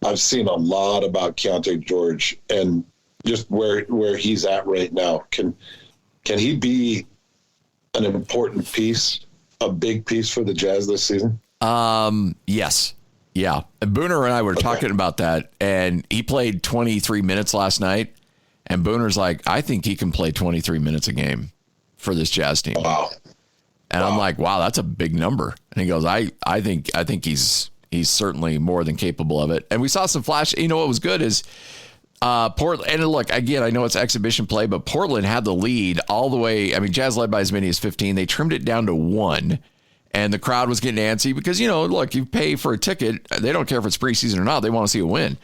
I've seen a lot about Keontae George and just where he's at right now. Can he be an important piece, a big piece for the Jazz this season? Yes. Yeah. And Booner and I were talking about that, and he played 23 minutes last night. And Booner's like, I think he can play 23 minutes a game for this Jazz team. Wow. And I'm like, wow, that's a big number. And he goes, I think he's certainly more than capable of it. And we saw some flash. You know what was good is Portland. And look, again, I know it's exhibition play, but Portland had the lead all the way. I mean, Jazz led by as many as 15. They trimmed it down to 1. And the crowd was getting antsy because, look, you pay for a ticket. They don't care if it's preseason or not. They want to see a win.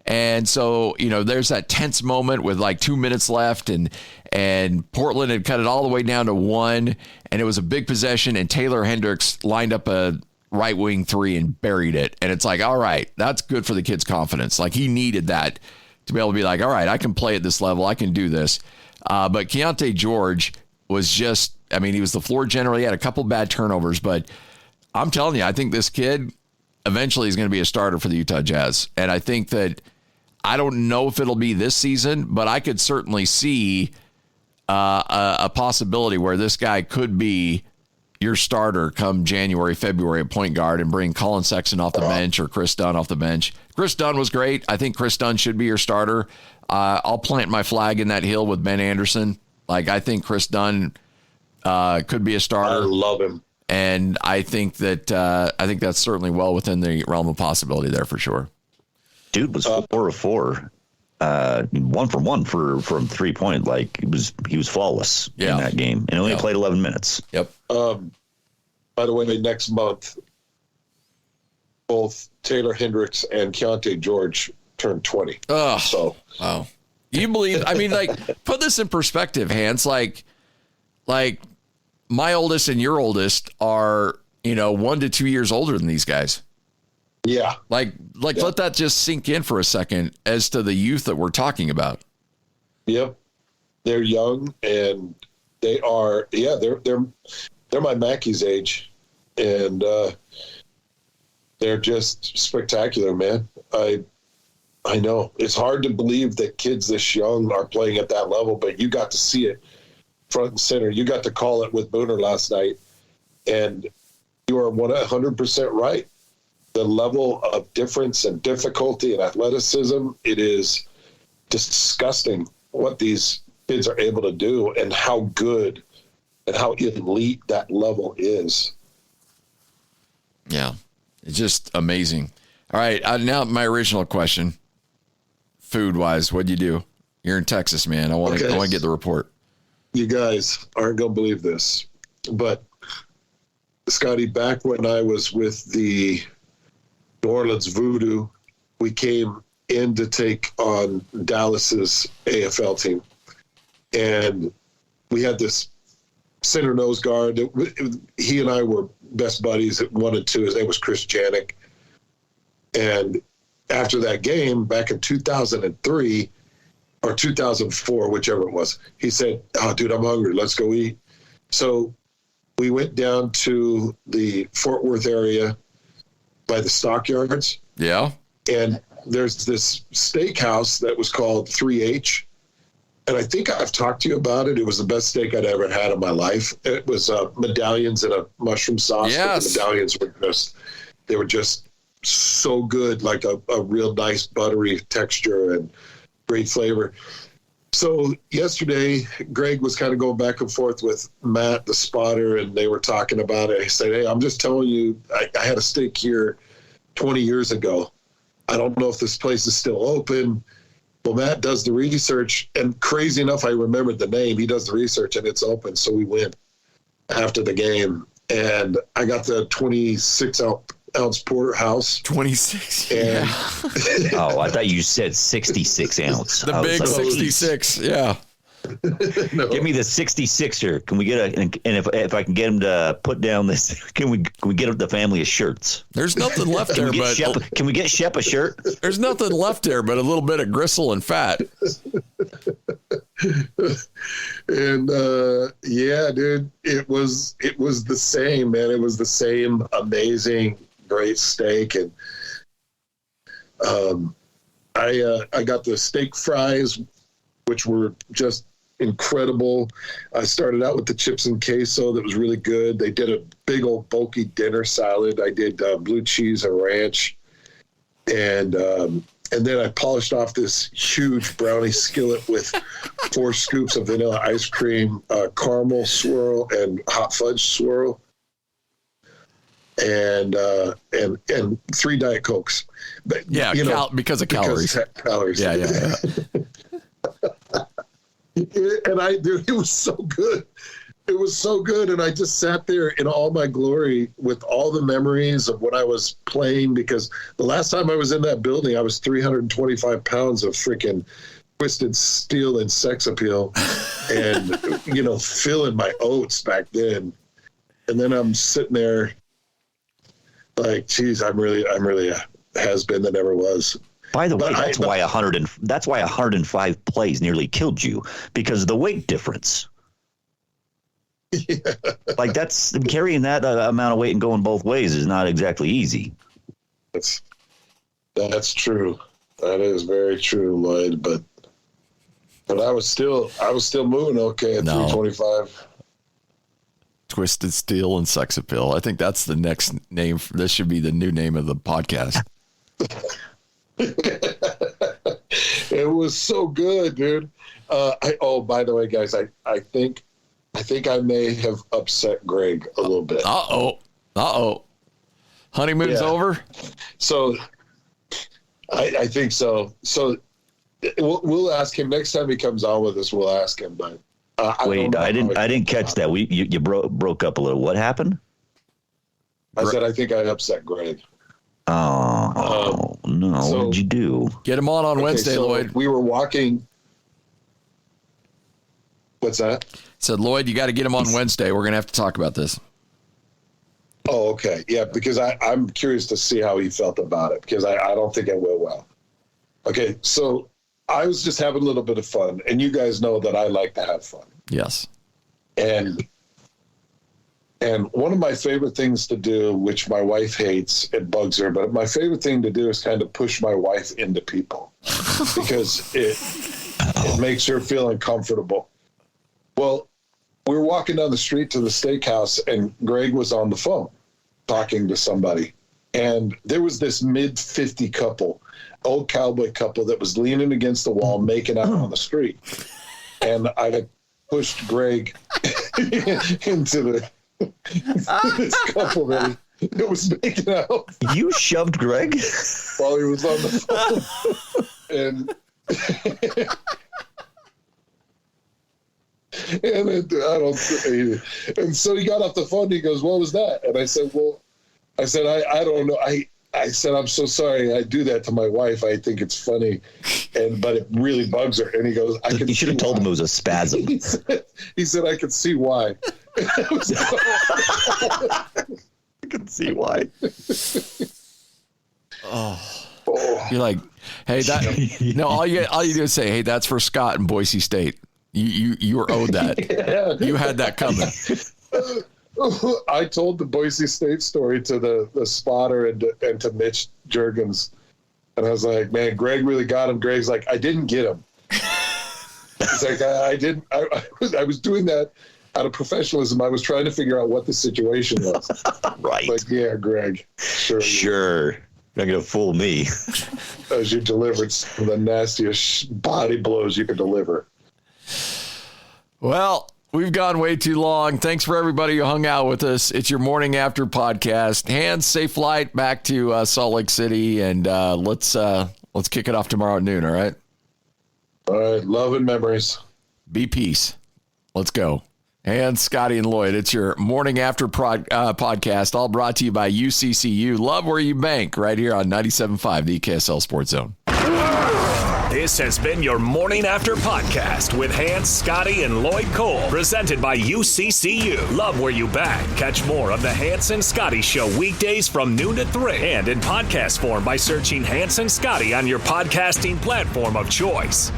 And so, there's that tense moment with like 2 minutes left, and Portland had cut it all the way down to 1, and it was a big possession, and Taylor Hendricks lined up a right wing 3 and buried it. And it's like, all right, that's good for the kid's confidence. Like, he needed that to be able to be like, all right, I can play at this level. I can do this. But Keontae George was just, he was the floor general. He had a couple bad turnovers, but I'm telling you, I think this kid eventually is going to be a starter for the Utah Jazz. And I think that, I don't know if it'll be this season, but I could certainly see a possibility where this guy could be your starter come January, February at point guard and bring Colin Sexton off the bench or Chris Dunn off the bench. Chris Dunn was great. I think Chris Dunn should be your starter. I'll plant my flag in that hill with Ben Anderson. Like, I think Chris Dunn could be a starter. I love him. And I think that's certainly well within the realm of possibility there for sure. Dude was 4 of 4. 1 for 1 from 3 point. Like, he was flawless in that game, and only played 11 minutes. Yep. By the way, next month, both Taylor Hendricks and Keontae George turned 20. Oh, so wow. You believe? I mean, like, put this in perspective, Hans. Like my oldest and your oldest are 1 to 2 years older than these guys. Yeah. Like let that just sink in for a second as to the youth that we're talking about. Yep. They're young and they are, they're my Mackey's age, and they're just spectacular, man. I know it's hard to believe that kids this young are playing at that level, but you got to see it front and center. You got to call it with Booner last night, and you are 100% right. The level of difference and difficulty and athleticism, it is disgusting what these kids are able to do and how good and how elite that level is. Yeah, it's just amazing. All right, now my original question, food-wise, what'd you do? You're in Texas, man. I want to get the report. You guys aren't going to believe this, but Scotty, back when I was with the New Orleans Voodoo, we came in to take on Dallas's AFL team, and we had this center nose guard. He and I were best buddies at 1 and 2. His name was Chris Janik. And after that game, back in 2003 or 2004, whichever it was, he said, "Oh, dude, I'm hungry. Let's go eat." So we went down to the Fort Worth area by the stockyards. Yeah. And there's this steakhouse that was called 3H. And I think I've talked to you about it. It was the best steak I'd ever had in my life. It was medallions in a mushroom sauce. Yes. But the medallions were just so good, like a real nice buttery texture and great flavor. So yesterday, Greg was kind of going back and forth with Matt, the spotter, and they were talking about it. He said, "Hey, I'm just telling you, I had a steak here 20 years ago. I don't know if this place is still open." Well, Matt does the research, and crazy enough, I remembered the name. He does the research, and it's open. So we went after the game, and I got the 26-ounce porterhouse. 26. And Oh, I thought you said 66 ounce. The big 66. Yeah. No. Give me the 66er. Can we get and if I can get him to put down this, can we get the family of shirts? There's nothing left there, but Can we get Shep a shirt? there's nothing left there but a little bit of gristle and fat. And yeah, dude, it was the same, man. It was the same amazing, great steak. And I got the steak fries, which were just incredible. I started out with the chips and queso. That was really good. They did a big old bulky dinner salad. I did blue cheese and ranch. And then I polished off this huge brownie skillet with 4 scoops of vanilla ice cream, caramel swirl, and hot fudge swirl, and 3 Diet Cokes. But, Yeah, because of calories. Calories. Yeah. And dude, it was so good. It was so good. And I just sat there in all my glory with all the memories of when I was playing, because the last time I was in that building, I was 325 pounds of freaking twisted steel and sex appeal and, filling my oats back then. And then I'm sitting there like, geez, I'm really a has-been that never was. By the way, that's why 105 plays nearly killed you, because of the weight difference. Yeah. Like, that's carrying that amount of weight and going both ways is not exactly easy. That's true. That is very true, Lloyd. But But I was still moving okay at 325. Twisted Steel and Sex Appeal. I think that's the next name. This should be the new name of the podcast. It was so good, dude. By the way, guys, I think I may have upset Greg a little bit. Uh-oh. Honeymoon's over? So I think so. So we'll ask him next time he comes on with us. We'll ask him. But I didn't catch that. You broke up a little. What happened? I said I think I upset Greg. Oh no! So, what did you do? Get him on Wednesday, so Lloyd. We were walking. What's that? Said Lloyd, you got to get him on Wednesday. We're gonna have to talk about this. Oh, okay. Yeah, because I'm curious to see how he felt about it, because I don't think it went well. Okay, so I was just having a little bit of fun, and you guys know that I like to have fun. Yes. And one of my favorite things to do, which my wife hates, it bugs her, but my favorite thing to do is kind of push my wife into people because it makes her feel uncomfortable. Well, we were walking down the street to the steakhouse, and Greg was on the phone talking to somebody. And there was this mid-50 couple, old cowboy couple, that was leaning against the wall, making out on the street. And I pushed Greg into this couple that was making out. You shoved Greg while he was on the phone. And and so he got off the phone and he goes, "What was that?" And I said, I don't know. I said, "I'm so sorry. I do that to my wife. I think it's funny, but it really bugs her." And he goes, You should have told him it was a spasm. He said, "I can see why." I can see why. You're like, hey, all you do is say, hey, that's for Scott in Boise State. You were owed that. Yeah. You had that coming. I told the Boise State story to the spotter and to Mitch Juergens. And I was like, man, Greg really got him. Greg's like, I didn't get him. He's like, I didn't. I was doing that out of professionalism. I was trying to figure out what the situation was. Right. Like, yeah, Greg. Sure. You're not going to fool me. As you delivered some of the nastiest body blows you could deliver. Well, we've gone way too long. Thanks for everybody who hung out with us. It's your morning after podcast. Hands, safe flight back to Salt Lake City, and let's kick it off tomorrow at noon. All right. All right. Love and memories. Be peace. Let's go. And Scotty and Lloyd, it's your morning after podcast, all brought to you by UCCU. Love where you bank, right here on 97.5, the KSL Sports Zone. This has been your Morning After Podcast with Hans, Scotty, and Lloyd Cole. Presented by UCCU. Love where you bank. Catch more of the Hans and Scotty Show weekdays from noon to 3 and in podcast form by searching Hans and Scotty on your podcasting platform of choice.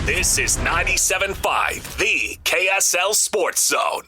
This is 97.5, the KSL Sports Zone.